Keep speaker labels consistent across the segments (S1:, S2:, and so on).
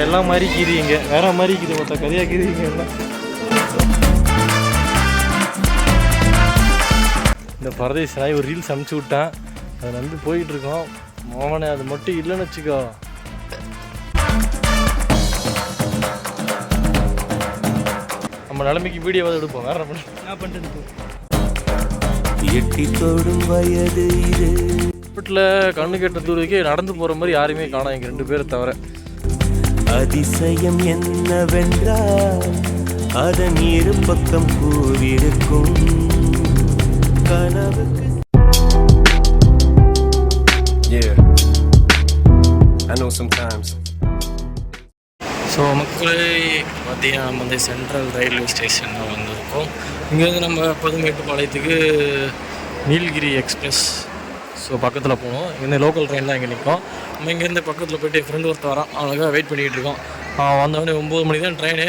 S1: எல்லாம் மாதிரி கீதிங்க வேற மாதிரி கீது மொத்த கதையாக கீதிங்க எல்லாம். இந்த பரதேசி நாய் ஒரு ரீல்ஸ் அனுப்பிச்சி விட்டேன், அதை நம்பி போயிட்டுருக்கோம். மோகனே அது மட்டும் இல்லைன்னு வச்சுக்கோ. நம்ம நிலைமைக்கு வீடியோவாக எடுப்போம், வேற என்ன பண்ணிட்டு எட்டி தோடும் வயது இது. வீட்டில் கண்ணு கேட்ட தூரத்துக்கே நடந்து போகிற மாதிரி யாருமே காணோம் எங்கள் 2 பேரை தவிர. அதிசயம் என்னவென்றால் அதன் இரு பக்கம் கூறியிருக்கும் கனவுக்கு. ஸோ மக்களே பார்த்தீங்கன்னா நம்ம வந்து சென்ட்ரல் ரயில்வே ஸ்டேஷனில் வந்திருக்கோம். இங்கேருந்து நம்ம பதுமேட்டுப்பாளையத்துக்கு நீலகிரி எக்ஸ்பிரஸ் ஸோ பக்கத்தில் போகணும். இங்கேருந்து லோக்கல் ட்ரெயின் தான் இங்கே நிற்கும். நம்ம இங்கேருந்து பக்கத்தில் போய்ட்டு என் ஃப்ரெண்டு ஒருத்தர் வரான், அவனுக்காக வெயிட் பண்ணிக்கிட்டு இருக்கோம். வந்தவொடனே 9 மணிக்கு தான் ட்ரெயினு.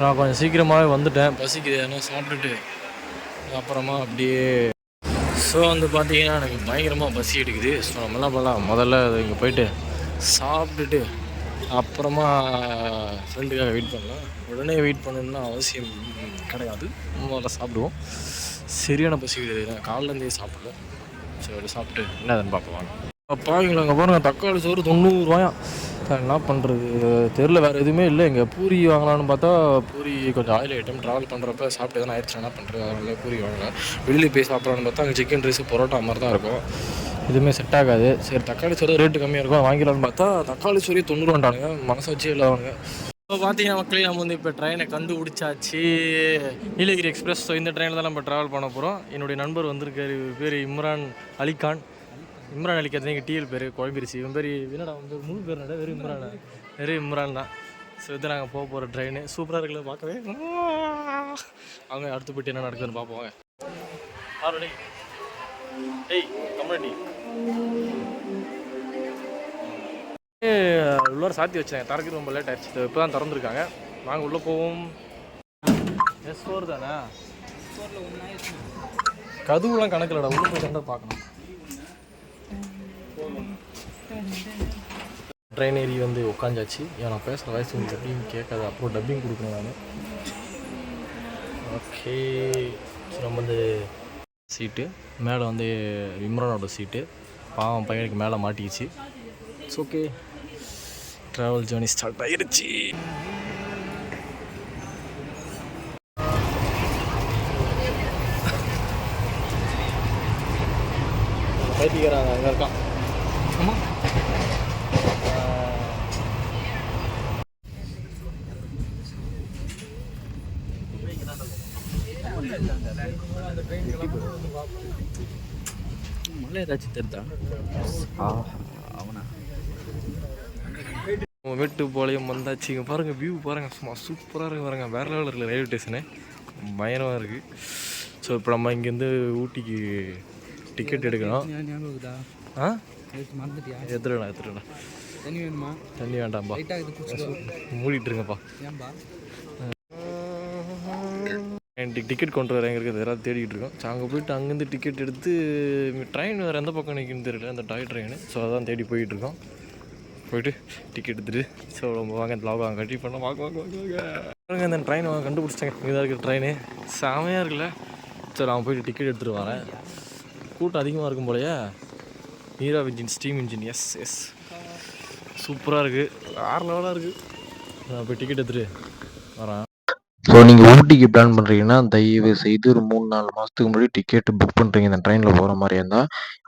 S1: நான் கொஞ்சம் சீக்கிரமாகவே வந்துட்டேன், பசிக்குது ஏன்னா சாப்பிட்டுட்டு அப்புறமா அப்படியே. ஸோ வந்து பார்த்தீங்கன்னா எனக்கு பயங்கரமாக பசி எடுக்குது. ஸோ நம்மளாம் பண்ணலாம், முதல்ல இங்கே போயிட்டு சாப்பிட்டுட்டு அப்புறமா ஃப்ரெண்டுக்காக வெயிட் பண்ணலாம். உடனே வெயிட் பண்ணணும்னா அவசியம் கிடையாது, முதல்ல சாப்பிடுவோம். சரியான பசிக்குது, நான் காலையிலேருந்தே சாப்பிடல. சரி சாப்பிட்டு என்ன அதுன்னு பார்க்கலாம். பாருங்களா அங்கே பாருங்க, தக்காளி சோறு 90 ரூபாயா. என்ன பண்ணுறது தெரில, வேறு எதுவுமே இல்லை. இங்கே பூரி வாங்கலான்னு பார்த்தா பூரி கொஞ்சம் ஆயில் ஐட்டம், ட்ராவல் பண்ணுறப்ப சாப்பிட்டு தானே ஆயிடுச்சு, என்ன பண்ணுறது, அதனால பூரி வாங்கல. வெளியில் போய் சாப்பிட்லான்னு பார்த்தா அங்கே சிக்கன் ரைஸு பரோட்டா மாதிரி தான் இருக்கும், எதுவுமே செட் ஆகாது. சரி தக்காளி சோறு ரேட்டு கம்மியாக இருக்கும் வாங்கிடலான்னு பார்த்தா தக்காளி சோறு 90 ரூபாண்டானுங்க, மனசு வச்சு இல்லாதவனுங்க. இப்போ பார்த்தீங்கன்னா மக்களே நம்ம வந்து இப்போ ட்ரெயினை கண்டுபிடிச்சாச்சு, நீலகிரி எக்ஸ்பிரஸ். ஸோ இந்த ட்ரெயினில் தான் நம்ம ட்ராவல் பண்ண போகிறோம். என்னுடைய நண்பர் வந்திருக்காரு, பேர் இம்ரான் அலிகான். இம்ரான் அலிகான் எங்கள் டிஎல் பேர், குழம்பிருச்சு. இவன் பேர் என்னடா வந்து முழு பேர் நட வெறும் இம்ரான் தான். ஸோ இது நாங்கள் போக போகிற ட்ரெயின் சூப்பராக இருக்குல்ல பார்க்கவே. அவங்க அடுத்து போய்ட்டு என்ன நடக்குதுன்னு பார்ப்போம். ஆல்ரெடி ஏய் கம்யூனிட்டி உள்ளார சாத்தி வச்சாங்க, திறக்கிறது ரொம்ப லேட் ஆயிடுச்சு. இப்போ தான் திறந்துருக்காங்க, நாங்கள் உள்ளே போவோம். S4 தானே, கதுவுலாம் கணக்கில்டா, உள்ளே போய் தான் பார்க்கணும். ட்ரெயின் ஏறி வந்து உட்காந்தாச்சு. ஏன் நான் பேசுகிற வயசு உங்களுக்கு எப்படின்னு கேட்காது, அப்புறம் டப்பிங் கொடுக்கணும் நான். ஓகே நம்ம வந்து சீட்டு மேலே வந்து இம்ரானோட சீட்டு, பாவம் பையனுக்கு மேலே மாட்டிக்கிச்சு. It's okay, travel journey start ஆகிடுச்சு. பைத்தியக்காரன் அங்கே இருக்கான். ஆமாம் மழை ஏதாச்சும் தெரிதா? அவனா மேட்டுப்பாளையம் வந்தாச்சு. இங்கே பாருங்கள், வியூ பாருங்கள், சும்மா சூப்பராக இருக்குது பாருங்கள். வேறு லெவலில் இருக்குது ரயில்வே ஸ்டேஷனு, பயங்கரமாக இருக்குது. ஸோ இப்போ நம்ம இங்கேருந்து ஊட்டிக்கு டிக்கெட் எடுக்கணும். எடுத்துடா தண்ணி வேணுமா? தண்ணி வேண்டாம்ப்பா, மூடிட்டுருங்கப்பா. டிக்கெட் கொண்டு வர எங்கே இருக்குது யாராவது தேடிக்கிட்டு இருக்கோம். ஸோ அங்கே போய்ட்டு அங்கேருந்து டிக்கெட் எடுத்து ட்ரெயின் வேறு எந்த பக்கம் நிற்குன்னு தெரியல, அந்த டாய் ட்ரெயின். ஸோ அதான் தேடி போயிட்டுருக்கோம். போய்ட்டு டிக்கெட் எடுத்துகிட்டு ஸோ நம்ம வாங்க இந்த லாக் கட்டி பண்ணலாம். வாங்க இந்த ட்ரெயின் வாங்க கண்டுபிடிச்சிட்டாங்க. இங்கே தான் இருக்குது ட்ரெயின், செமையாக இருக்குல்ல. சரி நான் போய்ட்டு டிக்கெட் எடுத்துகிட்டு வரேன். கூட்டம் அதிகமாக இருக்கும் போலையா. நீராவ் இன்ஜின், ஸ்டீம் இன்ஜின். எஸ் சூப்பராக இருக்குது, வேறு லெவலாக இருக்குது. நான் போய் டிக்கெட் எடுத்துகிட்டு வரேன்.
S2: ஸோ நீங்கள் ஊட்டிக்கு பிளான் பண்ணுறீங்கன்னா தயவு செய்து ஒரு 3-4 மாதத்துக்கு முன்னாடி டிக்கெட்டு புக் பண்ணுறீங்க. இந்த ட்ரெயினில் போகிற மாதிரியா இருந்தால்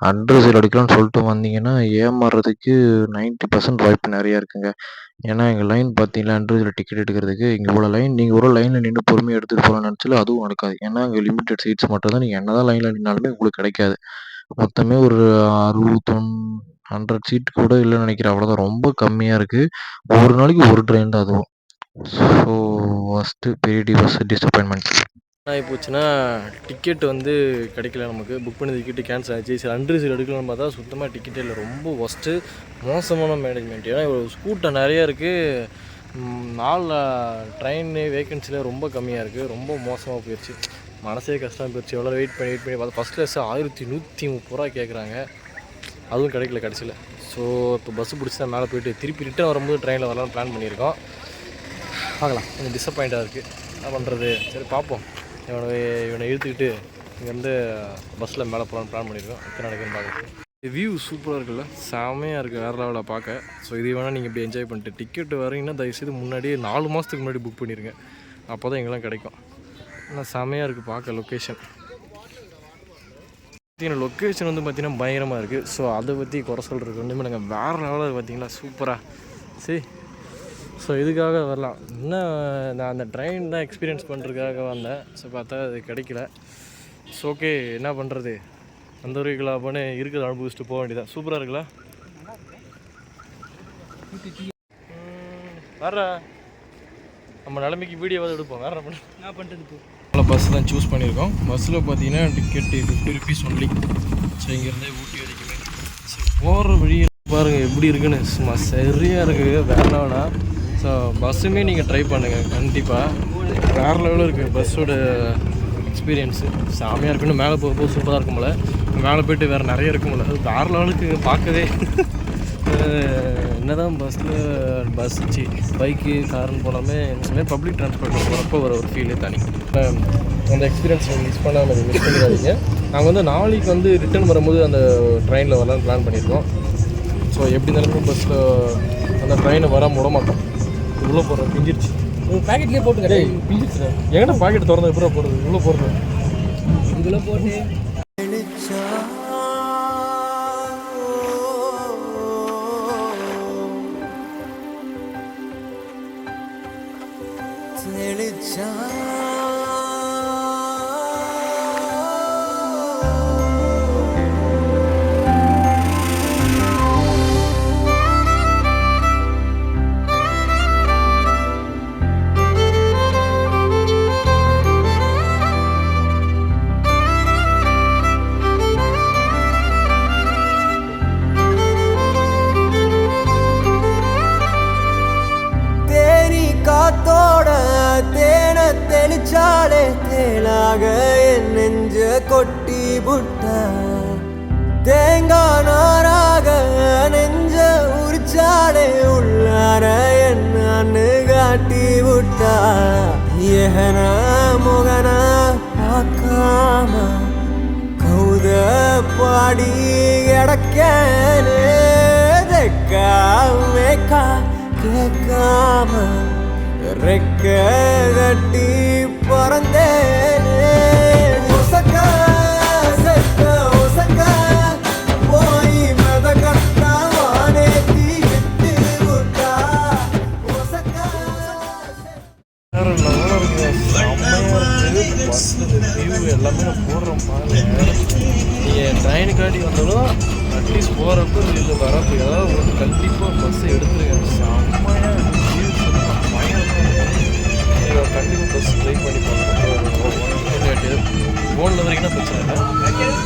S2: அட்ரஸில் எடுக்கலாம்னு சொல்லிட்டு வந்தீங்கன்னா ஏமாறுறதுக்கு 90% வாய்ப்பு நிறையா இருக்குங்க. ஏன்னா எங்கள் லைன் பார்த்தீங்கன்னா அட்ரஸில் டிக்கெட் எடுக்கிறதுக்கு இங்கே இவ்வளோ லைன், நீங்கள் ஒரு லைனில் நின்று பொறுமையாக எடுத்துகிட்டு போகலான்னு நினச்சாலும் அதுவும் நடக்காது. ஏன்னா அங்கே லிமிட்டட் சீட்ஸ் மட்டும் தான், நீங்கள் என்ன தான் லைனில் நின்னாலுமே உங்களுக்கு கிடைக்காது. மொத்தமே ஒரு 100 சீட் கூட இல்லைன்னு நினைக்கிறேன், அவ்வளோதான், ரொம்ப கம்மியாக இருக்குது. ஒரு நாளைக்கு ஒரு ட்ரெயின் தான் அதுவும். ஸோ ஃபஸ்ட்டு பெரிய டிசப்பாயின்மெண்ட்
S1: ஆகி போச்சுன்னா டிக்கெட் வந்து கிடைக்கல, நமக்கு புக் பண்ணி டிக்கெட்டு கேன்சல் ஆச்சு. சரி அன்ரிசர்வ் எடுக்கலாம்னு பார்த்தா சுத்தமாக டிக்கெட்டே இல்லை, ரொம்ப ஒஸ்ட்டு, மோசமான மேனேஜ்மெண்ட். ஏன்னா ஒரு ஸ்கூட்டர் நிறையா இருக்குது, நாளில் ட்ரெயின் வேக்கன்சியில் ரொம்ப கம்மியாக இருக்குது, ரொம்ப மோசமாக போயிடுச்சு. மனசே கஷ்டமாக போயிடுச்சு. எவ்வளோ வெயிட் பண்ணி பார்த்தா ஃபஸ்ட் கிளாஸ் 1130 ரூபா கேட்குறாங்க. அதுவும் கிடைக்கல கடைசியில். ஸோ இப்போ பஸ்ஸு பிடிச்சி தான் மேலே போய்ட்டு திருப்பி ரிட்டர்ன் வரும்போது ட்ரெயினில் வரலாம்னு பிளான் பண்ணியிருக்கோம். பார்க்கலாம், கொஞ்சம் டிசப்பாயிண்ட்டாக இருக்குது. என்ன பண்ணுறது, சரி பார்ப்போம். இவனை இழுத்துக்கிட்டு இங்கேருந்து பஸ்ஸில் மேலே போகலான்னு பிளான் பண்ணியிருக்கோம். எத்தனை நடக்குன்னு பார்க்குறேன். வியூ சூப்பராக இருக்குல்ல, செமையாக இருக்குது வேறு லெவலில் பார்க்க. ஸோ இது வேணால் நீங்கள் இப்படி என்ஜாய் பண்ணிட்டு டிக்கெட்டு வரீங்கன்னா தயவுசெய்து முன்னாடியே 4 மாதத்துக்கு முன்னாடி புக் பண்ணிடுங்க. அப்போ தான் எங்கெல்லாம் கிடைக்கும். ஆனால் செமையாக இருக்குது பார்க்க. லொக்கேஷன் பார்த்தீங்கன்னா லொக்கேஷன் வந்து பார்த்திங்கன்னா பயங்கரமாக இருக்குது. ஸோ அதை பற்றி குறை சொல்கிறது ஒன்றுமே நாங்கள் வேறு லெவலில் பார்த்திங்கன்னா சூப்பராக. சரி, ஸோ இதுக்காக வரலாம். இன்னும் நான் அந்த ட்ரெயின் தான் எக்ஸ்பீரியன்ஸ் பண்ணுறதுக்காக வந்தேன். ஸோ பார்த்தா அது கிடைக்கல. ஸோ ஓகே, என்ன பண்ணுறது, அந்த வரைக்கும் பண்ணி இருக்கிறத அனுபவிச்சுட்டு போக வேண்டியதான். சூப்பராக இருக்குல்ல. வேற நம்ம நிலைமைக்கு வீடியோவாவது எடுப்போம். வேறு என்ன பண்ணுறது. பஸ் தான் சூஸ் பண்ணியிருக்கோம். பஸ்ஸில் பார்த்தீங்கன்னா டிக்கெட்டு 50 rupees ஒன்லி. ஸோ இங்கேருந்தே ஊட்டி வரைக்குமே. ஸோ போகிற வழியில் பாருங்கள் எப்படி இருக்குன்னு, சும்மா சரியாக இருக்குது வேறு லெவலா. ஸோ பஸ்ஸுமே நீங்கள் ட்ரை பண்ணுங்கள் கண்டிப்பாக. வேறு லெவலில் இருக்குது பஸ்ஸோட எக்ஸ்பீரியன்ஸு. சாமியாக இருக்குன்னு மேலே போகும்போது சூப்பராக இருக்கும்ல. மேலே போய்ட்டு வேறு நிறைய இருக்கும்ல, அது வேறு லெவலுக்கு பார்க்கவே. என்ன தான் பைக்கு காருன்னு போனாலுமே பப்ளிக் ட்ரான்ஸ்போர்ட்டில் போகிறப்போ ஒரு ஃபீலே தனி. அந்த எக்ஸ்பீரியன்ஸ் மிஸ் பண்ணிடாதீங்க. நாங்கள் வந்து நாளைக்கு வந்து ரிட்டர்ன் வரும்போது அந்த ட்ரெயினில் வரலான்னு பிளான் பண்ணியிருக்கோம். ஸோ எப்படி இருந்தாலும் பஸ்ஸில் அந்த ட்ரெயினை வராமல் விட மாட்டோம். உள்ளே போடுறோம், பிஞ்சிருச்சு. பேக்கெட்லேயே போட்டுங்க. பிஞ்சிருச்சு எங்கிட்ட பாக்கெட் திறந்து எப்போ போடுறது, உள்ளே போடுறது இதில் போட்டு
S3: தெளிச்சாலே தேளாக என் நெஞ்ச கொட்டி புட்டா, தேங்காய் நாராக நெஞ்ச உரிச்சாலே உள்ளார என்னன்னு காட்டி விட்டா. ஏகன முகன பார்க்காம கௌத பாடி கிடக்கே தெக்கா மேக்கா கேட்காம ரெக்க கட்டி பறந்தேனே. ஒசக்கா செக்க ஒசக்கா போய் மத கட்டா வானேத்தி விட்டு விட்டா. ஒசக்கா
S1: வேறு லெவலாக இருக்குது, செம்மையாக இருக்குது. பஸ்ஸில் வியூ எல்லாமே போடுறோம் பாருங்க. நீங்கள் ட்ரெயினுக்காண்டி வந்தாலும் அட்லீஸ்ட் போகிறப்போ இல்லை வரப்போ ஏதாவது ஒரு கண்டிப்பாக பஸ்ஸை எடுத்துருங்க. செம்மையாக வியூ கண்டிப்பாக பஸ் ட்ரை பண்ணி பார்க்கணும். ஃபோனில் வரைக்கும்னா பிரச்சனை இல்லை.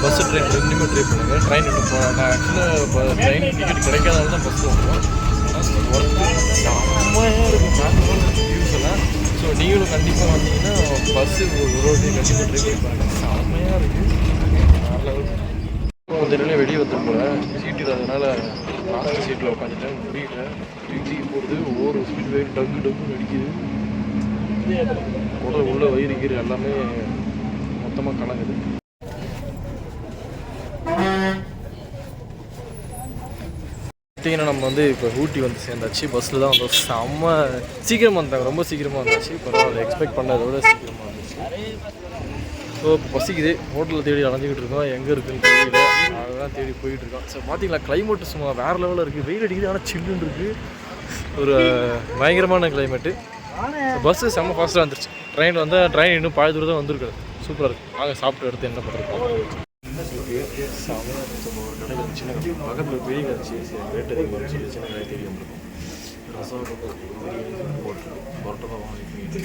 S1: பஸ்ஸு ட்ரெயின் ரெண்டுமே ட்ரை பண்ணுங்கள். ட்ரெயின் இன்னும் நான் ஆக்சுவலாக ட்ரெயின் டிக்கெட் கிடைக்காதனால தான் பஸ்ஸில் வருவோம். ஒர்க்கு செம்மையாக இருக்கும் வியூஸ் எல்லாம். ஸோ நீங்களும் கண்டிப்பாக வந்தீங்கன்னா பஸ்ஸு ஒரு ரோட்டையும் கண்டிப்பாக ட்ரை பண்ணி பாருங்கள். செம்மையாக இருக்குது. கொஞ்ச நேரம் வெளியே வந்து போல சீட்டு இல்லாதனால லாஸ்ட் சீட்டில் உட்காந்துட்டேன். முடியல, தூக்கி போடுறது ஒவ்வொரு ஸ்பீட் வேறு டக்கு டக்குன்னு அடிக்குது. உடல் உள்ள வயிறு கீரை எல்லாமே மொத்தமாக கலங்குது. பார்த்தீங்கன்னா நம்ம வந்து இப்போ ஊட்டி வந்து சேர்ந்தாச்சு. பஸ்ஸில் தான் வந்து செம்ம சீக்கிரமாக வந்தாங்க, ரொம்ப சீக்கிரமாக வந்தாச்சு. பரவாயில்ல, எக்ஸ்பெக்ட் பண்ணதோட சீக்கிரமாக வந்துச்சு. ஸோ இப்போ பசிக்குது, ஹோட்டலில் தேடி அலைஞ்சிக்கிட்டு இருக்கோம். எங்கே இருக்குதுன்னு தெரியல, அதுதான் தேடி போயிட்டுருக்கோம். ஸோ பார்த்தீங்களா கிளைமேட்டு சும்மா வேறு லெவலில் இருக்குது. வெயில் அடிக்குது, ஆனால் சில்லுன்னு இருக்குது. ஒரு பயங்கரமான கிளைமேட்டு. பஸ்ஸு செம்ம ஃபாஸ்ட்டாக வந்துருச்சு. ட்ரெயின் வந்தால் ட்ரெயின் இன்னும் பாதி தூரம் தான் வந்துருக்குது. சூப்பராக இருக்குது. நாங்கள் சாப்பிட்டு எடுத்து என்ன பண்ணுறோம். ஒரு கடையில் சின்ன கடை பக்கத்தில் பெரிய கடை ரேட் அதிகமாக சொல்லி சின்ன கடை தேடி வந்துருக்கோம். ரசம் பொரோட்டா தான் வாங்கிட்டு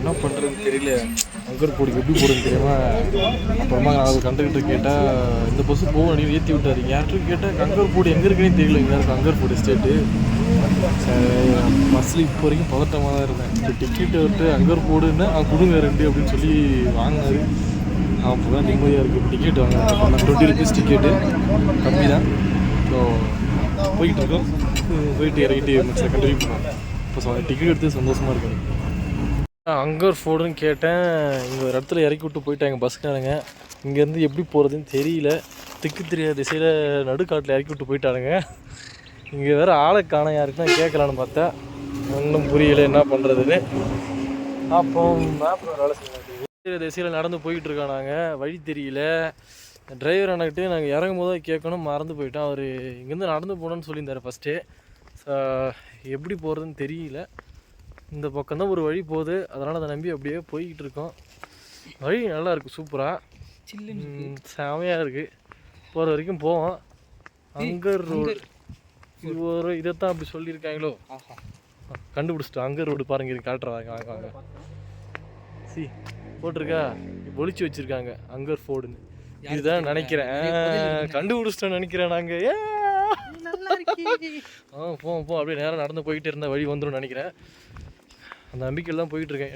S1: என்ன பண்ணுறதுன்னு தெரியல. அங்கர் போடுக்கு எப்படி போடுறது தெரியாமா. அப்புறமா நான் ஒரு கண்டக்டர் கேட்டால் இந்த பஸ்ஸு போகும் அப்படின்னு ஏற்றி விட்டார். யார்ட்டும் கேட்டால் அங்கர் போடு எங்கே இருக்குன்னே தெரியல. இங்கே இருக்குது அங்கர் போடு எஸ்டேட்டு. பஸ்ஸில் இப்போ வரைக்கும் பதட்டமாக தான் இருந்தேன். இப்போ டிக்கெட்டு விட்டு அங்கர் போடுன்னா கொடுங்க 2 அப்படின்னு சொல்லி வாங்கினாரு. அப்போ தான் நிம்மதியாக இருக்குது. இப்போ டிக்கெட் வாங்க 20 rupees டிக்கெட்டு கம்மி தான். ஸோ போய்கிட்டு இருக்கோம். போயிட்டு இறங்கிட்டு மச்சில் கண்டினியூ பண்ணுவோம். இப்போ டிக்கெட் எடுத்து சந்தோஷமாக இருக்காது. அங்கர் ஃபோர்டுன்னு கேட்டேன். இங்கே ஒரு இடத்துல இறக்கி விட்டு போயிட்டாங்க பஸ்காரங்க. இங்கேருந்து எப்படி போகிறதுன்னு தெரியல. திக்கு தெரியாத திசையில் நடுக்காட்டில் இறக்கி விட்டு போயிட்டானுங்க. இங்கே வேறு ஆளை காண யாருக்குன்னா கேட்கலான்னு பார்த்தா ஒன்றும் புரியலை என்ன பண்ணுறதுன்னு. அப்போ மேப்பில் வேலை செய்ய திசையில் நடந்து போயிட்டு இருக்கோம். நாங்கள் வழி தெரியல. டிரைவர் அண்ணக்கிட்டே நாங்கள் இறங்கும் போது கேட்கணும், மறந்து போயிட்டோம். அவர் இங்கேருந்து நடந்து போகணுன்னு சொல்லியிருந்தார் ஃபஸ்ட்டு. எப்படி போகிறதுன்னு தெரியல. இந்த பக்கம் தான் ஒரு வழி போகுது, அதனால் அதை நம்பி அப்படியே போய்கிட்டு இருக்கோம். வழி நல்லா இருக்குது, சூப்பராக செமையாக இருக்குது. போகிற வரைக்கும் போவோம். அங்கர் ரோடு இது ஒரு இதைத்தான் அப்படி சொல்லியிருக்காங்களோ. கண்டுபிடிச்சிட்டோம். அங்கர் ரோடு பாருங்க, இது காட்டுறாங்க. வாங்க வாங்க. சி போட்டிருக்கா, ஒழிச்சு வச்சுருக்காங்க அங்கர் ஃபோர்டுன்னு. இதுதான் நினைக்கிறேன், கண்டுபிடிச்சிட்டோன்னு நினைக்கிறேன் நாங்கள். போவோம் அப்படியே நேரம் நடந்து போயிட்டு இருந்தால் வழி வந்துடும் நினைக்கிறேன். அந்த நம்பிக்கையில் தான் போயிட்டுருக்கேன்.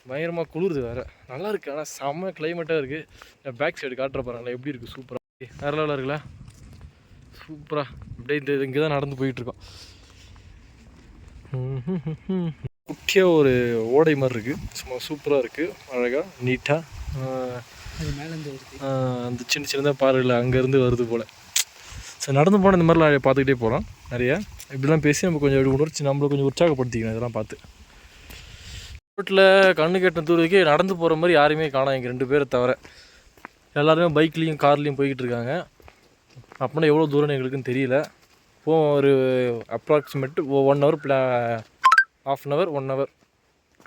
S1: பயங்கரமாக குளிருது வேறு, நல்லா இருக்குது. ஆனால் செம்ம கிளைமேட்டாக இருக்குது. பேக் சைடு காட்டுற பாருங்களா எப்படி இருக்குது, சூப்பராக வேறு லெவலாக இருக்குல்ல, சூப்பராக. அப்படியே இங்கே தான் நடந்து போயிட்டுருக்கோம். குட்டியாக ஒரு ஓடை மாதிரி இருக்குது, சும்மா சூப்பராக இருக்குது, அழகாக நீட்டாக. அந்த சின்ன சின்னதாக பாறையில் அங்கேருந்து வருது போல். சரி, நடந்து போனால் இந்த மாதிரிலாம் பார்த்துக்கிட்டே போகிறோம். நிறையா இப்படிலாம் பேசி நம்ம கொஞ்சம் எப்படி உணர்ச்சி நம்மளை கொஞ்சம் உற்சாகப்படுத்திக்கணும் இதெல்லாம் பார்த்து. ரோட்டில் கண்ணு கெட்ட தூரத்துக்கு நடந்து போகிற மாதிரி யாருமே காணோம் எங்கள் 2 பேரை தவிர. எல்லாருமே பைக்லேயும் கார்லேயும் போய்கிட்டு இருக்காங்க. அப்படின்னா எவ்வளோ தூரம்னு எங்களுக்குன்னு தெரியல. ஒரு approximate 1 hour ½ hour 1 hour.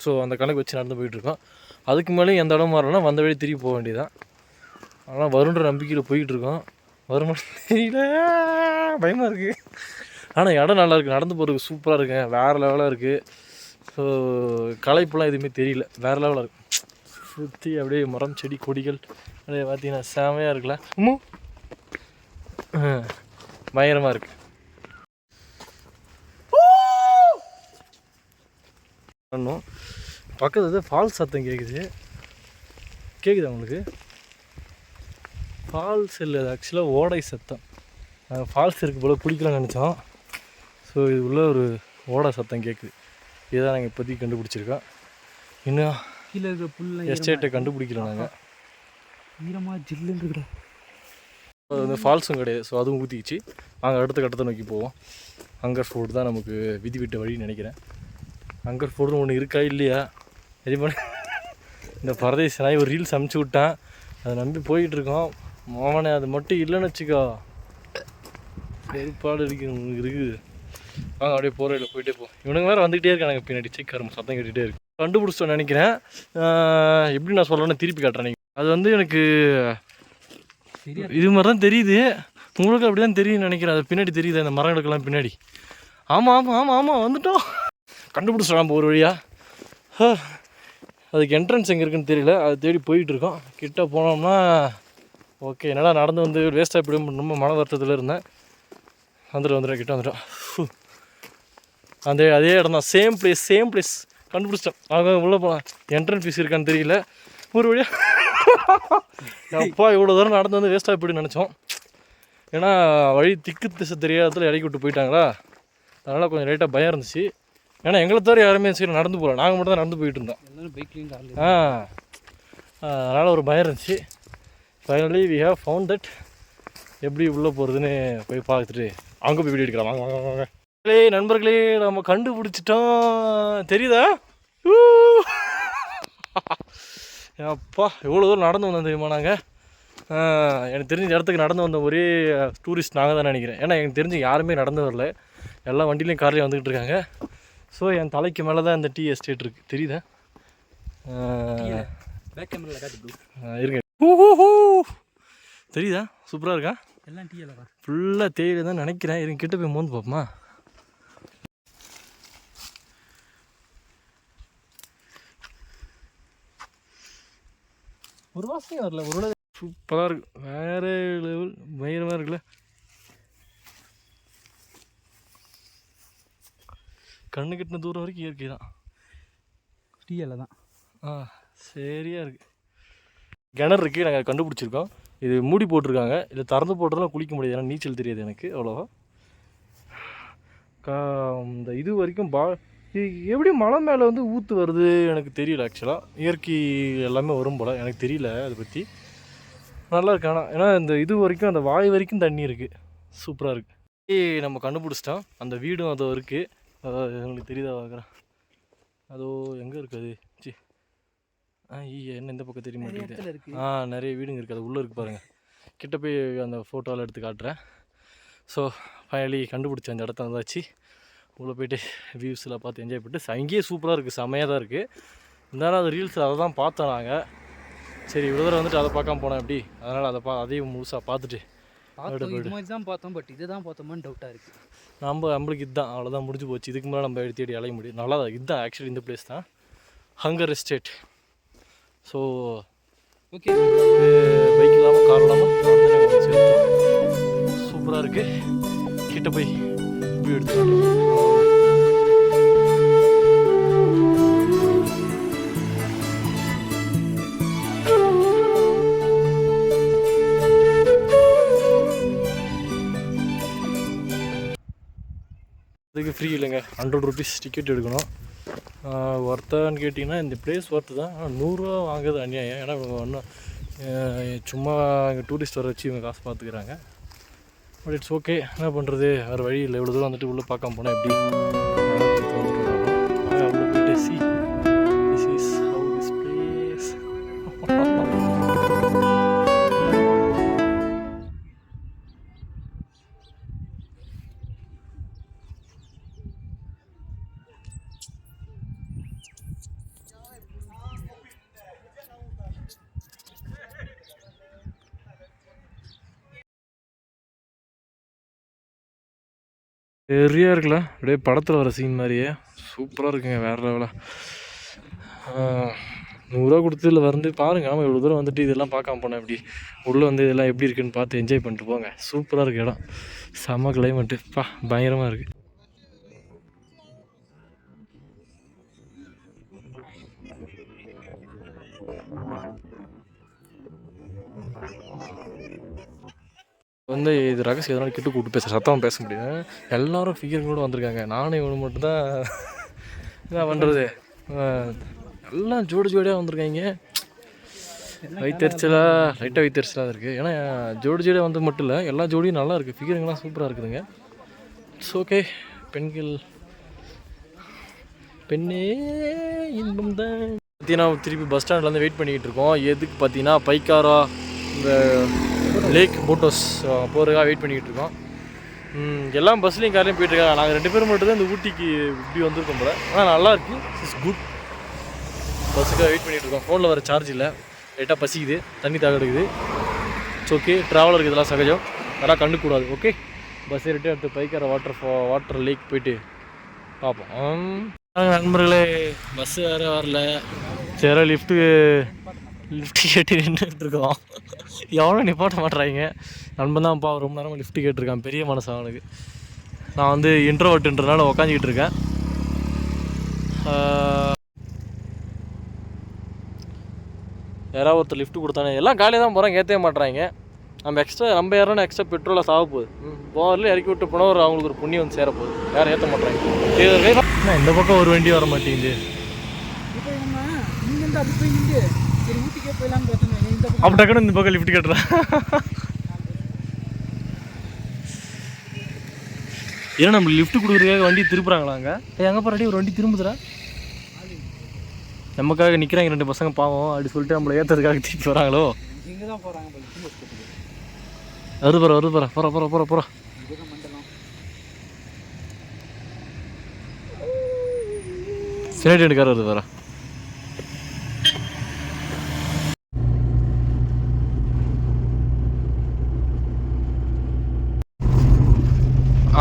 S1: So அந்த கணக்கு வச்சு நடந்து போயிட்டுருக்கோம். அதுக்கு மேலே எந்த இடம் மாறலன்னா வந்த வழி திரும்பி போக வேண்டியதான். ஆனால் வருன்ற நம்பிக்கையில் போயிட்டுருக்கோம். வருமானம் தெரியல, பயமாக இருக்குது. ஆனால் இடம் நல்லா இருக்குது, நடந்து போகிறதுக்கு சூப்பராக இருக்குங்க, வேறு லெவலாக இருக்குது. ஸோ களைப்புலாம் எதுவுமே தெரியல, வேறு லெவலாக இருக்குது. சுற்றி அப்படியே மரம் செடி கொடிகள் அப்படியே பார்த்தீங்கன்னா செமையாக இருக்குல்ல. பயங்கரமாக இருக்குது. பக்கத்தில் ஃபால்ஸ் சத்தம் கேட்குது அவங்களுக்கு. ஃபால்ஸ் இல்லை, அது ஆக்சுவலாக ஓடை சத்தம். ஃபால்ஸ் இருக்குது போல் பிடிக்கலாம்னு நினச்சோம். ஸோ இது உள்ள ஒரு ஓடை சத்தம் கேட்குது. இதுதான் நாங்கள் இப்போதைக்கு கண்டுபிடிச்சிருக்கோம். இன்னும் கீழே இருக்கிற புல் எஸ்டேட்டை கண்டுபிடிக்கல நாங்கள். ஈரமாக ஜில்லுன்னு இருக்கிற அது வந்து ஃபால்ஸும் கிடையாது. ஸோ அதுவும் ஊற்றிக்கிச்சு. நாங்கள் அடுத்த கட்டத்தை நோக்கி போவோம். அங்கர் ஃபோர்டு தான் நமக்கு விதி விட்ட வழின்னு நினைக்கிறேன். அங்கர் ஃபோர்டுன்னு ஒன்று இருக்கா இல்லையா சரி பண்ண. இந்த பரதேசி நாய் ஒரு ரீல்ஸ் அமுச்சு விட்டான், அதை நம்பி போயிட்டுருக்கோம். மோவனே அது மட்டும் இல்லைன்னு வச்சுக்கோ, பெருப்பாடு இருக்குது. அப்படியே போகிற இடத்துல போயிட்டே போ. இவனுங்க வேறு வந்துகிட்டே இருக்கானுங்க பின்னாடி, சீக்கிரம் சத்தம் கேட்டுகிட்டே இருக்கு. கண்டுபிடிச்சோன்னு நினைக்கிறேன். எப்படி நான் சொல்லணும்னு திருப்பி காட்டுறேன். அது வந்து எனக்கு இது மாதிரி தான் தெரியுது, உங்களுக்கு அப்படி தான் தெரியும்னு நினைக்கிறேன். அது பின்னாடி தெரியுது, அந்த மரங்களுக்கெல்லாம் பின்னாடி. ஆமாம் வந்துட்டோம், கண்டுபிடிச்சிடலாம் நம்ம ஒரு வழியாக. அதுக்கு என்ட்ரன்ஸ் எங்கே இருக்குன்னு தெரியல, அதை தேடி போயிட்டுருக்கோம். கிட்டே போனோம்னா ஓகே. என்னடா நடந்து வந்து வேஸ்ட்டாக போய்டும், ரொம்ப மன வருத்தத்தில் இருந்தேன். வந்துட்டோம் கிட்ட வந்துட்டோம். அதே இடம் தான், சேம் பிளேஸ் கண்டுபிடிச்சிட்டோம். அவங்க உள்ளே போகலாம். என்ட்ரன்ஸ் ஃபீஸ் இருக்கான்னு தெரியல, ஒரு வழியாக. அப்பா இவ்வளோ தூரம் நடந்து வந்து வேஸ்ட்டாக போய்ட்டு நினச்சோம். ஏன்னா வழி திக்கு திசை தெரியாதத்தில் இறக்கி விட்டு போயிட்டாங்களா, அதனால் கொஞ்சம் லைட்டாக பயம் இருந்துச்சு. ஏன்னா எங்களை தவிர யாருமே சரி நடந்து போகல, நாங்கள் மட்டும் தான் நடந்து போயிட்டு இருந்தோம். அதனால் ஒரு பயம் இருந்துச்சு. Finally we have found that. எப்படி உள்ளே போகிறதுன்னு போய் பார்த்துட்டு அங்கே போய் வீடியோ எடுக்கலாம். வாங்க நண்பர்களே, நம்ம கண்டுபிடிச்சிட்டோம். தெரியுதா? அப்பா எவ்வளோ தூரம் நடந்து வந்தோம் தெரியுமா நாங்கள். எனக்கு தெரிஞ்ச இடத்துக்கு நடந்து வந்த ஒரே டூரிஸ்ட் நாங்கள் தான் நினைக்கிறேன். ஏன்னா எனக்கு தெரிஞ்சு யாருமே நடந்து வரல, எல்லா வண்டிலையும் கார்லேயும் வந்துக்கிட்டு இருக்காங்க. ஸோ என் தலைக்கு மேலே தான் இந்த டீ எஸ்டேட் இருக்குது, தெரியுதா? இருங்க, தெரியுதா? சூப்பராக இருக்கா? எல்லாம் டீ எல்லாம் ஃபுல்லாக தேயிலை தான் நினைக்கிறேன். இருங்க கிட்ட போய் மோந்து பார்ப்போமா. ஒரு வாசமே வரல. ஒரு சூப்பராக இருக்குது, வேறு லெவல், பயங்கரமாக இருக்குல்ல. கண்ணு கட்டின தூரம் வரைக்கும் இயற்கை தான்.
S4: டீயில் தான்
S1: சரியாக இருக்குது. கிணறு இருக்குது, நாங்கள் கண்டுபிடிச்சிருக்கோம். இது மூடி போட்டிருக்காங்க, இல்லை திறந்து போட்டுறதுலாம் குளிக்க முடியாது, ஏன்னா நீச்சல் தெரியாது எனக்கு அவ்வளோவா. இந்த இது வரைக்கும் எப்படி மலை மேலே வந்து ஊற்று வருது எனக்கு தெரியல. ஆக்சுவலாக இயற்கை எல்லாமே வரும் போல், எனக்கு தெரியல அதை பற்றி. நல்லா இருக்கு ஆனால், ஏன்னா இந்த இது வரைக்கும் அந்த வாய் வரைக்கும் தண்ணி இருக்குது, சூப்பராக இருக்குது. நம்ம கண்டுபிடிச்சிட்டோம், அந்த வீடும் அதோ இருக்குது. அதாவது எனக்கு தெரியுதா பார்க்குறேன், அதோ எங்கே இருக்குது சி என்ன இந்த பக்கம் தெரிய மாட்டேங்குது. நிறைய வீடுங்க இருக்குது, அது உள்ளே இருக்குது பாருங்கள். கிட்ட போய் அந்த ஃபோட்டோவில் எடுத்து காட்டுறேன். ஸோ ஃபைனலி கண்டுபிடிச்ச அந்த இடத்த வந்தாச்சு. உள்ளே போய்ட்டு வியூஸ்லாம் பார்த்து என்ஜாய் பண்ணிட்டு, அங்கேயே சூப்பராக இருக்குது, செம்மையாக தான் இருக்குது. இருந்தாலும் அது ரீல்ஸ் அதை தான் பார்த்தோம் நாங்கள். சரி இவ்வளோ தூரம் வந்துட்டு அதை பார்க்காம போனேன் எப்படி, அதனால் அதையும் முழுசாக பார்த்துட்டு
S4: இது மாதிரி தான் பார்த்தோம். பட் இது தான் பார்த்தோமான்னு டவுட்டாக இருக்குது.
S1: நம்மளுக்கு இதுதான், அவ்வளோதான், முடிஞ்சு போச்சு. இதுக்கு மேலே நம்ம தேடி அலைய முடியும். நல்லா தான் இதுதான் ஆக்சுவலி இந்த பிளேஸ் தான், hunger estate. So
S4: okay,
S1: bike இல்லாமல் கார் இல்லாமல் சூப்பராக இருக்குது. கிட்ட போய் வியூ எடுத்து அதுக்கு ஃப்ரீ இல்லைங்க, 100 rupees டிக்கெட் எடுக்கணும். ஒர்த்தான்னு கேட்டிங்கன்னா இந்த பிளேஸ் ஒர்த்து தான். ஆனால் 100 ரூபா வாங்குறது அநியாயம். ஏன்னா இவங்க ஒன்றும் சும்மா இங்கே டூரிஸ்ட் வர வச்சு இவங்க காசு பார்த்துக்கிறாங்க. பட் இட்ஸ் ஓகே, என்ன பண்ணுறது, வேறு வழி இல்லை. இவ்வளோ தூரம் வந்துட்டு உள்ளே பார்க்காம போனால் எப்படி அவ்வளோ போயிட்டு see this is how this place. பெரியா இருக்குல்ல, அப்படியே படத்தில் வர சீன் மாதிரியே சூப்பராக இருக்குங்க, வேறு லெவலாக. 100 ரூபா கொடுத்து இல்லை வந்து பாருங்கள். ஆமாம், இவ்வளோ தூரம் வந்துட்டு இதெல்லாம் பார்க்காம போனேன். எப்படி உள்ளே வந்து இதெல்லாம் எப்படி இருக்குன்னு பார்த்து என்ஜாய் பண்ணிட்டு போங்க. சூப்பராக இருக்குது இடம், செம்ம கிளைமேட்டு, பயங்கரமாக இருக்குது. வந்து இது ரகசியம் எதனால கிட்ட கூப்பிட்டு சத்தமாக பேச முடியாது. எல்லோரும் ஃபிகருங்களோட வந்திருக்காங்க, நானும் இவனு மட்டும்தான் என்ன பண்ணுறது. எல்லாம் ஜோடியாக வந்திருக்காங்க. லைட்டாக வைத்தறிச்சலாக இருக்குது. ஏன்னா ஜோடியாக வந்து மட்டும் இல்லை, எல்லா ஜோடியும் நல்லா இருக்குது, ஃபிகருங்கெல்லாம் சூப்பராக இருக்குதுங்க. It's okay. பெண்ணே இன்பம் தான். பார்த்தீங்கன்னா திருப்பி பஸ் ஸ்டாண்ட்லேருந்து வெயிட் பண்ணிக்கிட்டு இருக்கோம். எதுக்கு பார்த்தீங்கன்னா பைக்காரா இந்த லேக் போட்டோஸ் போகிறதுக்காக வெயிட் பண்ணிக்கிட்டு இருக்கோம். எல்லாம் பஸ்லேயும் கார்லேயும் போயிட்டுருக்காங்க. நாங்கள் 2 பேரும் மட்டும் தான் இந்த ஊட்டிக்கு இப்படி வந்திருக்கோம் போல. ஆனால் நல்லாயிருக்கு, இட்ஸ் குட். பஸ்ஸுக்காக வெயிட் பண்ணிகிட்டு இருக்கோம். ஃபோனில் வர சார்ஜ் இல்லை, லைட்டாக பசிக்குது, தண்ணி தாக எடுக்குது. இட்ஸ் ஓகே, ட்ராவலருக்கு இதெல்லாம் சகஜம், அதெல்லாம் கண்டுக்கூடாது. ஓகே, பஸ் ஏறிட்டு அடுத்து பைக்கார வாட்டர் லேக் போயிட்டு பார்ப்போம். நண்பர்களே, பஸ்ஸு வேறு வரல. சரி லிஃப்ட்டு கேட்டு நின்றுட்டுருக்கோம். எவ்வளோ நிப்பாட்ட மாட்டுறாங்க. நண்பன் தான்ப்பா ரொம்ப நேரமாக லிஃப்ட்டு கேட்டிருக்கான், பெரிய மனசு அவனுக்கு. நான் வந்து இன்ட்ரோவர்ட்டுன்றனால உக்காந்துக்கிட்டு இருக்கேன். யாராவது ஒருத்தர் லிஃப்ட்டு கொடுத்தானே, எல்லாம் காலையில் தான் போகிறாங்க, ஏற்றவே மாட்டுறாங்க. நம்ம யாரும் எக்ஸ்ட்ரா பெட்ரோலாக சாக போகுது. போரில் இறக்கி விட்டு போனால் அவங்களுக்கு ஒரு புண்ணியம் வந்து சேரப்போகுது. யாரும் ஏற்ற மாட்டுறாங்க. இந்த பக்கம் ஒரு வண்டி வர மாட்டேங்குது. அப்போ டக்குனு இந்த பக்கம் லிஃப்ட் கட்டுறேன். ஏன்னா நம்ம லிஃப்ட் கொடுக்குறதுக்காக வண்டி திருப்புறாங்களா அங்கே? எங்கே போகிறாடி ஒரு வண்டி திரும்புதுரா, நமக்காக நிற்கிறாங்க 2 பசங்க பாவம். அப்படி சொல்லிட்டு நம்மளை ஏற்றுறதுக்காக திருப்பி வராங்களோ. போகிறா சினேட் எடுக்கார வருது வர.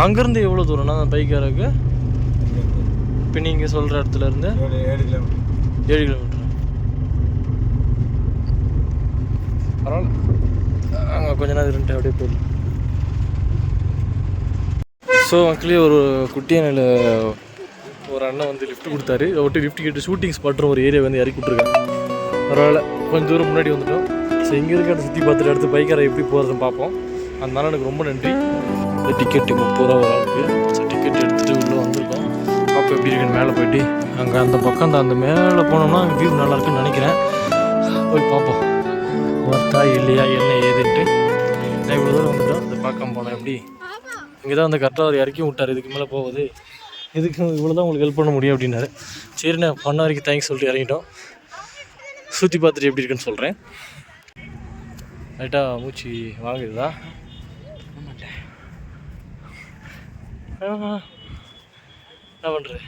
S1: அங்கேருந்து எவ்வளோ தூரம்னா அந்த பைக்காருக்கு? இப்போ நீங்கள் சொல்கிற இடத்துல இருந்து 7 கிலோமீட்டர். பரவாயில்ல, அங்கே கொஞ்ச நேரம் இருந்துட்டு அப்படியே போயிடலாம். ஸோ மக்களே ஒரு குட்டியானையில் ஒரு அண்ணன் வந்து லிஃப்ட் கொடுத்தாரு. ஒட்டி லிஃப்ட் கேட்டு ஷூட்டிங் ஸ்பாட்டும் ஒரு ஏரியா வந்து இறக்கி விட்ருக்காங்க. பரவாயில்ல, கொஞ்சம் தூரம் முன்னாடி வந்துட்டோம். ஸோ இங்கே இருக்க சுற்றி பார்த்துட்டு அடுத்து பைக்காரை எப்படி போகிறதுன்னு பார்ப்போம். அதனால எனக்கு ரொம்ப நன்றி. இந்த டிக்கெட்டு 30 ரூபா ஒரு ஆளுக்கு. ஸோ டிக்கெட் எடுத்துகிட்டு உள்ளே வந்திருக்கோம். அப்போ எப்படி இருக்குன்னு மேலே போயிட்டு அங்கே அந்த பக்கம் அந்த மேலே போனோம்னா அங்கே வியூ நல்லாயிருக்குன்னு நினைக்கிறேன். போய் பார்ப்போம் ஒர்த்தா இல்லையா என்ன ஏதுன்ட்டு. நான் இவ்வளோ தூரம் வந்துட்டோம். அதை பார்க்க போனேன் எப்படி. இங்கே தான் வந்து கரெக்டாக அவர் இறக்கி விட்டார். இதுக்கு மேலே போகுது, இதுக்கு இவ்வளோ தான் உங்களுக்கு ஹெல்ப் பண்ண முடியும் அப்படின்னாரு. சரி, நான் பண்ண வரைக்கும் தேங்க்ஸ் சொல்லிட்டு இறங்கிட்டோம். சுற்றி பார்த்துட்டு எப்படி இருக்குன்னு சொல்கிறேன். ரைட்டாக மூச்சு வாங்குதா? என்ன பண்ணுறது,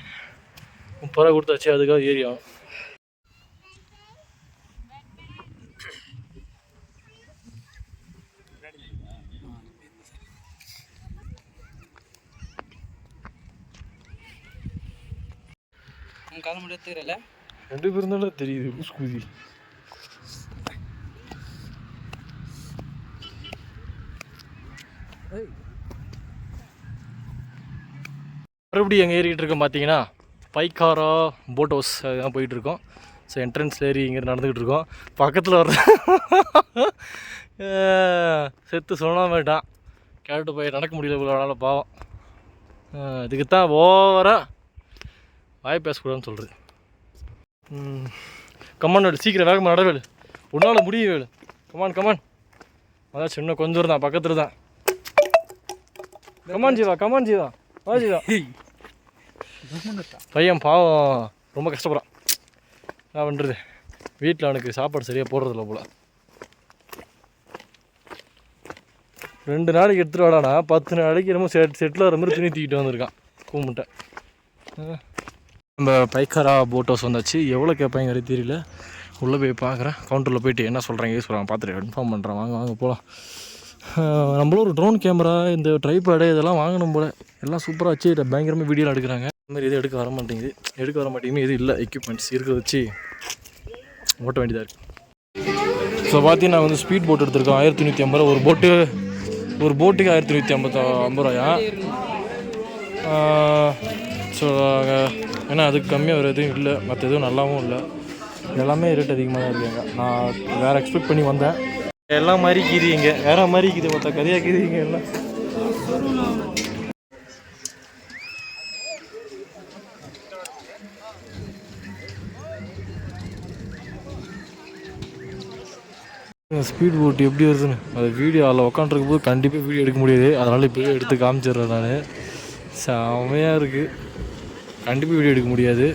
S1: 30 ரூபா கொடுத்தாச்சு, அதுக்காக ஏறி ஆகும்.
S4: கால முடியாது தெரியல,
S1: 2 பேர் இருந்தாலும் தெரியுது ஸ்கூதி. மறுபடியும் எங்கே ஏறிக்கிட்டு இருக்கோம் பார்த்தீங்கன்னா பைக்காரா போட் ஹவுஸ் தான் போயிட்டுருக்கோம். ஸோ என்ட்ரன்ஸில் ஏறி இங்கே நடந்துக்கிட்டு இருக்கோம். பக்கத்தில் வர செத்து சொல்லாமட்டான் கேட்டு போய் நடக்க முடியல இவ்வளோ நாள் பாவம். இதுக்கு தான் ஓவராக வாய் பேசக்கூடாதுன்னு சொல்கிறது. கமான் வேலு, சீக்கிரம் வேகமாக நட வேலு, உன்னால் முடியும் வேலு. கமான் கமான், அதான் சின்ன கொஞ்சம் தூரம் தான், பக்கத்தில் தான். கமான் ஜீவா, கமான் ஜீவா, வா ஜீவா. பையன் பாவம் ரொம்ப கஷ்டப்படுறான். என்ன பண்ணுறது, வீட்டில் அவனுக்கு சாப்பாடு சரியாக போடுறதில்ல போல். 2 நாளைக்கு எடுத்துகிட்டு வாடானா 10 நாளைக்கு என்னமோ செட்டில் வர மாதிரி துணி தூக்கிட்டு வந்திருக்கான் கூமுட்டை. நம்ம பைக்காரா போட் ஹவுஸ் வந்தாச்சு. எவ்வளோ கேட்பாங்க வரை தெரியல. உள்ளே போய் பார்க்குறேன். கவுண்டரில் போய்ட்டு என்ன சொல்கிறாங்க ஏது சொல்கிறாங்க பார்த்துட்டு இன்ஃபார்ம் பண்ணுறேன். வாங்க வாங்க போகலாம். நம்மளும் ஒரு ட்ரோன் கேமரா, இந்த ட்ரைபேடு இதெல்லாம் வாங்கணும் போல். எல்லாம் சூப்பராக வச்சு பயங்கரமாக வீடியோலாம் எடுக்கிறாங்க. இந்த மாதிரி எதுவும் எடுக்க வர மாட்டேங்குது. எதுவும் இல்லை, எக்யூப்மெண்ட்ஸ் இருக்கிறத வச்சு ஓட்ட வேண்டியதாக இருக்குது. ஸோ பார்த்தீங்கன்னா வந்து ஸ்பீட் போட் எடுத்திருக்கோம். 1350 ரூபா ஒரு போட்டுக்கு 1350 ரூபாயா. ஸோ ஏன்னா அதுக்கு கம்மியாக வேறு எதுவும் இல்லை, மற்ற எதுவும் நல்லாவும் இல்லை. எல்லாமே ரேட் அதிகமாக தான் இருக்குங்க. நான் வேறு எக்ஸ்பெக்ட் பண்ணி வந்தேன். எல்லாம் மாதிரி கீதிங்க, வேறு மாதிரி கீது மொத்த கதையாக கீதிங்க எல்லாம். ஸ்பீட் போட் எப்படி வருதுன்னு அது வீடியோ அதில் உட்காந்துருக்கும் போது கண்டிப்பாக வீடியோ எடுக்க முடியாது. அதனால் இப்போயே எடுத்து காமிச்சிடுறேன். நான் செமையாக இருக்குது, கண்டிப்பாக வீடியோ எடுக்க முடியாது.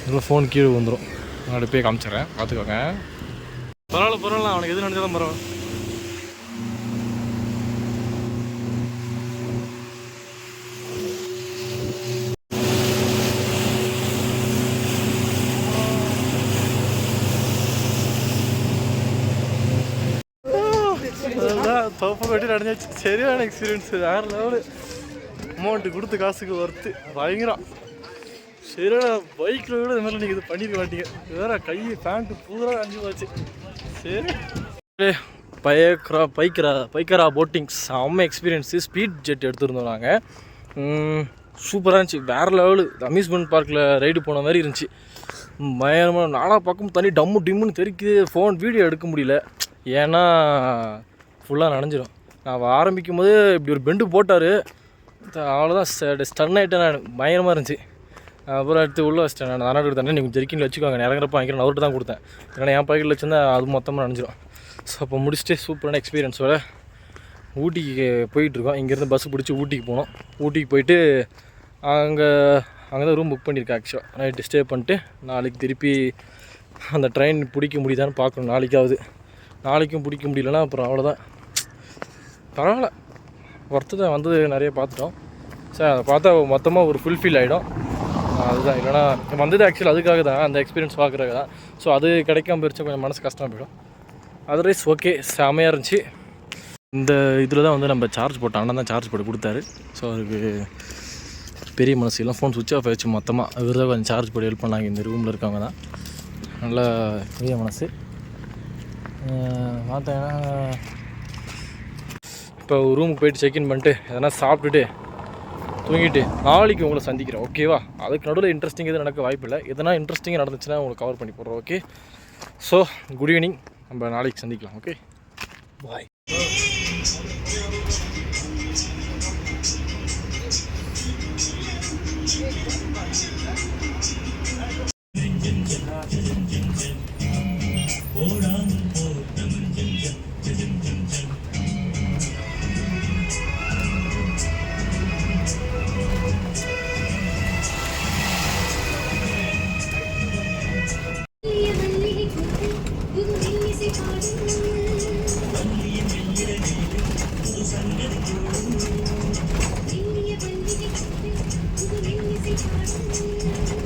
S1: இதில் ஃபோன் கீழே வந்துடும். நான் அப்படியே போய் காமிச்சிட்றேன், பார்த்துக்கோங்க. பரவாயில்ல, அவனுக்கு எது நினச்சாலும் பரவாயில்ல. தோப்பை கட்டி நடந்துச்சு. சரியான எக்ஸ்பீரியன்ஸ், வேறு லெவலு. அமௌண்ட்டு கொடுத்து காசுக்கு ஒர்த்து பயங்கரம். சரியான பைக்கில் விட இது மாதிரி நீங்கள் இது பண்ணியிருக்க மாட்டீங்க. வேறு கை பேண்ட்டு பூரா அஞ்சு போச்சு. சரி, பைக்கரா போட்டிங்ஸ் செம்ம எக்ஸ்பீரியன்ஸு. ஸ்பீட் ஜெட் எடுத்துருந்தோம் நாங்கள். சூப்பராக இருந்துச்சு, வேறு லெவலு. அம்யூஸ்மெண்ட் பார்க்கில் ரைடு போன மாதிரி இருந்துச்சு. பயங்கரமாக நாலா பக்கம் தண்ணி டம்மு டிம்முன்னு தெரிக்குது. ஃபோன் வீடியோ எடுக்க முடியல, ஏன்னா ஃபுல்லாக நனைஞ்சிடும். நான் ஆரம்பிக்கும் போது இப்படி ஒரு பெண்டு போட்டார், அவ்வளோதான் ஸ்டன் ஆகிட்டேன் நான். பயங்கரமாக இருந்துச்சு. அப்புறம் எடுத்து உள்ளே வச்சிட்டேன். நான் நானாக கொடுத்தேன், நீங்கள் ஜெர்க்கினில் வச்சுக்கோங்க, நான் இறங்குறப்ப வாங்கிக்கிறேன், அவர்கிட்ட தான் கொடுத்தேன். ஏன்னா என் பாக்கெட்டில் வச்சுருந்தா அது மொத்தமாக நனைஞ்சிடும். ஸோ அப்போ முடிச்சுட்டு சூப்பரான எக்ஸ்பீரியன்ஸோட ஊட்டிக்கு போயிட்டுருக்கோம். இங்கேருந்து பஸ்ஸு பிடிச்சி ஊட்டிக்கு போனோம். ஊட்டிக்கு போயிட்டு அங்கே தான் ரூம் புக் பண்ணியிருக்கேன். ஆக்சுவலாக நைட்டு ஸ்டே பண்ணிட்டு நாளைக்கு திருப்பி அந்த ட்ரெயின் பிடிக்க முடியுதான்னு பார்க்கணும். நாளைக்கும் பிடிக்க முடியலன்னா அப்புறம் அவ்வளோதான். பரவாயில்ல, ஒர்த்து தான். வந்தது நிறைய பார்த்துட்டோம். சார் அதை பார்த்தா மொத்தமாக ஒரு ஃபுல்ஃபில் ஆகிடும். அதுதான், இல்லைனா வந்தது ஆக்சுவலாக அதுக்காக தான், அந்த எக்ஸ்பீரியன்ஸ் பார்க்குறதுக்கு தான். ஸோ அது கிடைக்காம போயிடுச்சு, கொஞ்சம் மனசு கஷ்டமாக போயிடும். அதர்வைஸ் ஓகே, செமையாக இருந்துச்சு. இந்த இதில் தான் வந்து நம்ம சார்ஜ் போட்டோம். அண்ணன் தான் சார்ஜ் போட்டு கொடுத்தாரு. ஸோ அதுக்கு பெரிய மனசு எல்லாம் ஃபோன் சுவிட்ச் ஆஃப் ஆகிடுச்சு மொத்தமாக. இவர் தான் கொஞ்சம் சார்ஜ் போட்டு ஹெல்ப் பண்ணாங்க. இந்த ரூமில் இருக்கவங்க தான். நல்லா பெரிய மனசு. பார்த்தீங்கன்னா இப்போ ரூமுக்கு போயிட்டு செக்இன் பண்ணிட்டு எதனா சாப்பிட்டுட்டு தூங்கிட்டு நாளைக்கு உங்களை சந்திக்கிறேன், ஓகேவா? அதுக்கு நடுவில் இன்ட்ரெஸ்டிங் எதுவும் நடக்க வாய்ப்பு இல்லை. எதனா இன்ட்ரெஸ்டிங்காக நடந்துச்சுன்னா உங்களுக்கு கவர் பண்ணி போடுறோம், ஓகே? ஸோ குட் ஈவினிங், நம்ம நாளைக்கு சந்திக்கலாம், ஓகே? பாய்.
S5: Thank you.